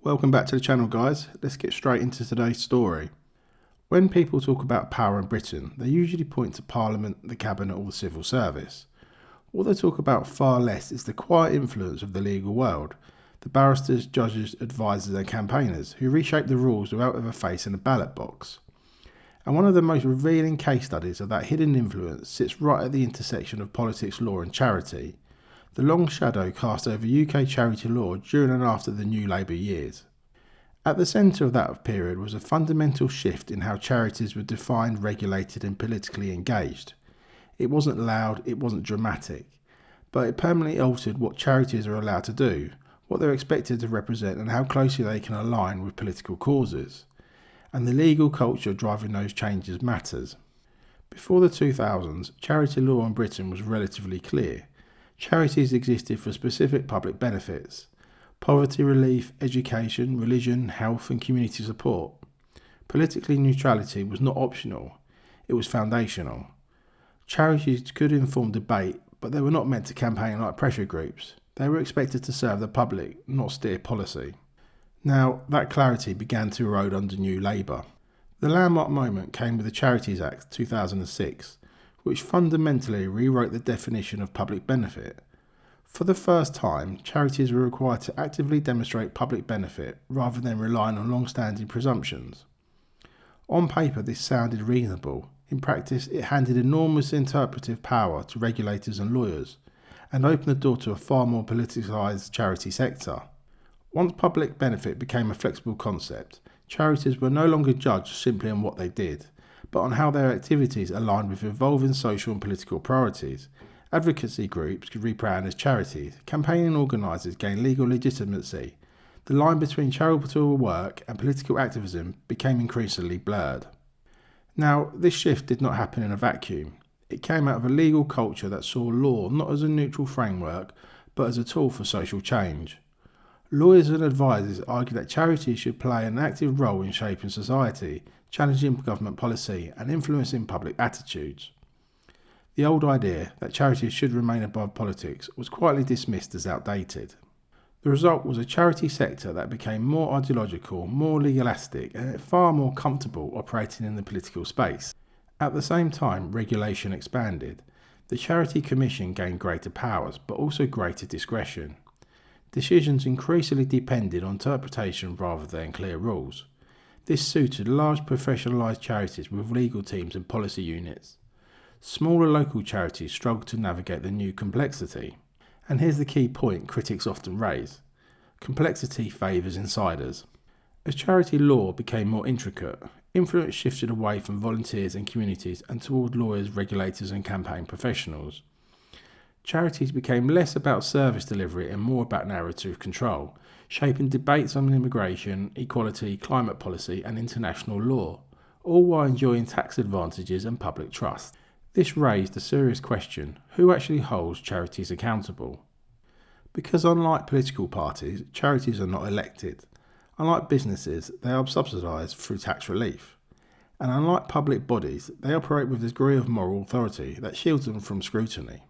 Welcome back to the channel, guys. Let's get straight into today's story. When people talk about power in Britain, they usually point to Parliament, the Cabinet or the civil service. What they talk about far less is the quiet influence of the legal world, the barristers, judges, advisors and campaigners who reshape the rules without ever facing a ballot box. And one of the most revealing case studies of that hidden influence sits right at the intersection of politics, law and charity. The long shadow cast over UK charity law during and after the New Labour years. At the centre of that period was a fundamental shift in how charities were defined, regulated and politically engaged. It wasn't loud, it wasn't dramatic, but it permanently altered what charities are allowed to do, what they're expected to represent and how closely they can align with political causes. And the legal culture driving those changes matters. Before the 2000s, charity law in Britain was relatively clear. Charities existed for specific public benefits: poverty relief, education, religion, health and community support. Political neutrality was not optional, it was foundational. Charities could inform debate, but they were not meant to campaign like pressure groups. They were expected to serve the public, not steer policy. Now, that clarity began to erode under New Labour. The landmark moment came with the Charities Act 2006, which fundamentally rewrote the definition of public benefit. For the first time, charities were required to actively demonstrate public benefit rather than relying on long-standing presumptions. On paper, this sounded reasonable. In practice, it handed enormous interpretive power to regulators and lawyers, and opened the door to a far more politicised charity sector. Once public benefit became a flexible concept, charities were no longer judged simply on what they did, but on how their activities aligned with evolving social and political priorities. Advocacy groups could rebrand as charities, campaigning organisers gained legal legitimacy. The line between charitable work and political activism became increasingly blurred. Now, this shift did not happen in a vacuum. It came out of a legal culture that saw law not as a neutral framework, but as a tool for social change. Lawyers and advisors argued that charities should play an active role in shaping society, challenging government policy and influencing public attitudes. The old idea that charities should remain above politics was quietly dismissed as outdated. The result was a charity sector that became more ideological, more legalistic and far more comfortable operating in the political space. At the same time, regulation expanded. The Charity Commission gained greater powers, but also greater discretion. Decisions increasingly depended on interpretation rather than clear rules. This suited large professionalised charities with legal teams and policy units. Smaller local charities struggled to navigate the new complexity. And here's the key point critics often raise: complexity favours insiders. As charity law became more intricate, influence shifted away from volunteers and communities and toward lawyers, regulators and campaign professionals. Charities became less about service delivery and more about narrative control, shaping debates on immigration, equality, climate policy and international law, all while enjoying tax advantages and public trust. This raised a serious question: who actually holds charities accountable? Because unlike political parties, charities are not elected. Unlike businesses, they are subsidised through tax relief. And unlike public bodies, they operate with a degree of moral authority that shields them from scrutiny.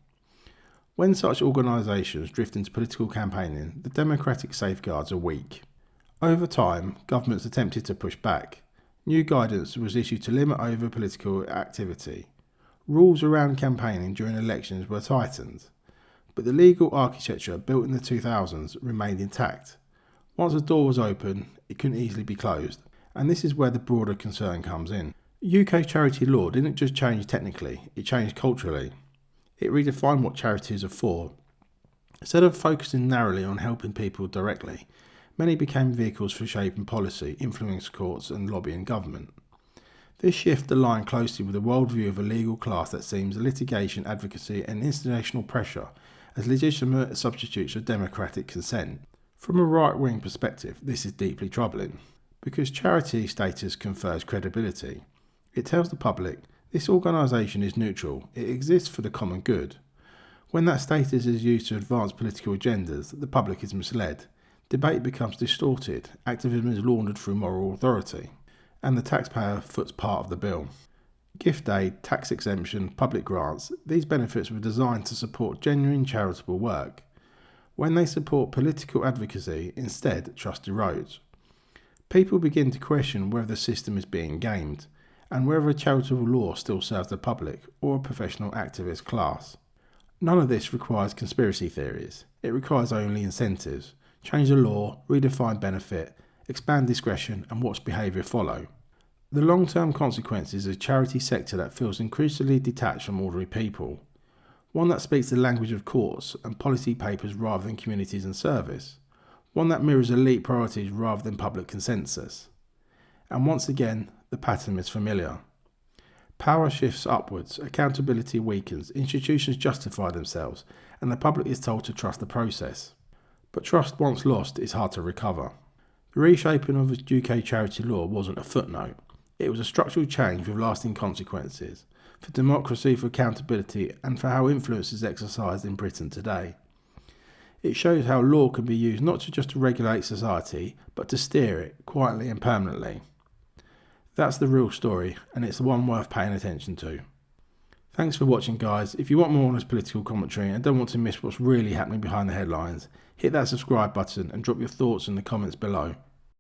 When such organisations drift into political campaigning, the democratic safeguards are weak. Over time, governments attempted to push back. New guidance was issued to limit over political activity. Rules around campaigning during elections were tightened. But the legal architecture built in the 2000s remained intact. Once a door was open, it couldn't easily be closed. And this is where the broader concern comes in. UK charity law didn't just change technically, it changed culturally. It redefined what charities are for. Instead of focusing narrowly on helping people directly, many became vehicles for shaping policy, influencing courts and lobbying government. This shift aligned closely with the worldview of a legal class that sees litigation, advocacy and institutional pressure as legitimate substitutes for democratic consent. From a right-wing perspective, this is deeply troubling, because charity status confers credibility. It tells the public, this organisation is neutral, it exists for the common good. When that status is used to advance political agendas, the public is misled. Debate becomes distorted, activism is laundered through moral authority, and the taxpayer foots part of the bill. Gift aid, tax exemption, public grants, these benefits were designed to support genuine charitable work. When they support political advocacy, instead, trust erodes. People begin to question whether the system is being gamed, and whether a charitable law still serves the public or a professional activist class. None of this requires conspiracy theories. It requires only incentives. Change the law, redefine benefit, expand discretion, and watch behaviour follow. The long-term consequences is a charity sector that feels increasingly detached from ordinary people, one that speaks the language of courts and policy papers rather than communities and service, one that mirrors elite priorities rather than public consensus. And once again, the pattern is familiar. Power shifts upwards, accountability weakens, institutions justify themselves, and the public is told to trust the process. But trust once lost is hard to recover. The reshaping of UK charity law wasn't a footnote. It was a structural change with lasting consequences, for democracy, for accountability, and for how influence is exercised in Britain today. It shows how law can be used not just to regulate society, but to steer it, quietly and permanently. That's the real story, and it's the one worth paying attention to. Thanks for watching, guys. If you want more honest political commentary and don't want to miss what's really happening behind the headlines, hit that subscribe button and drop your thoughts in the comments below.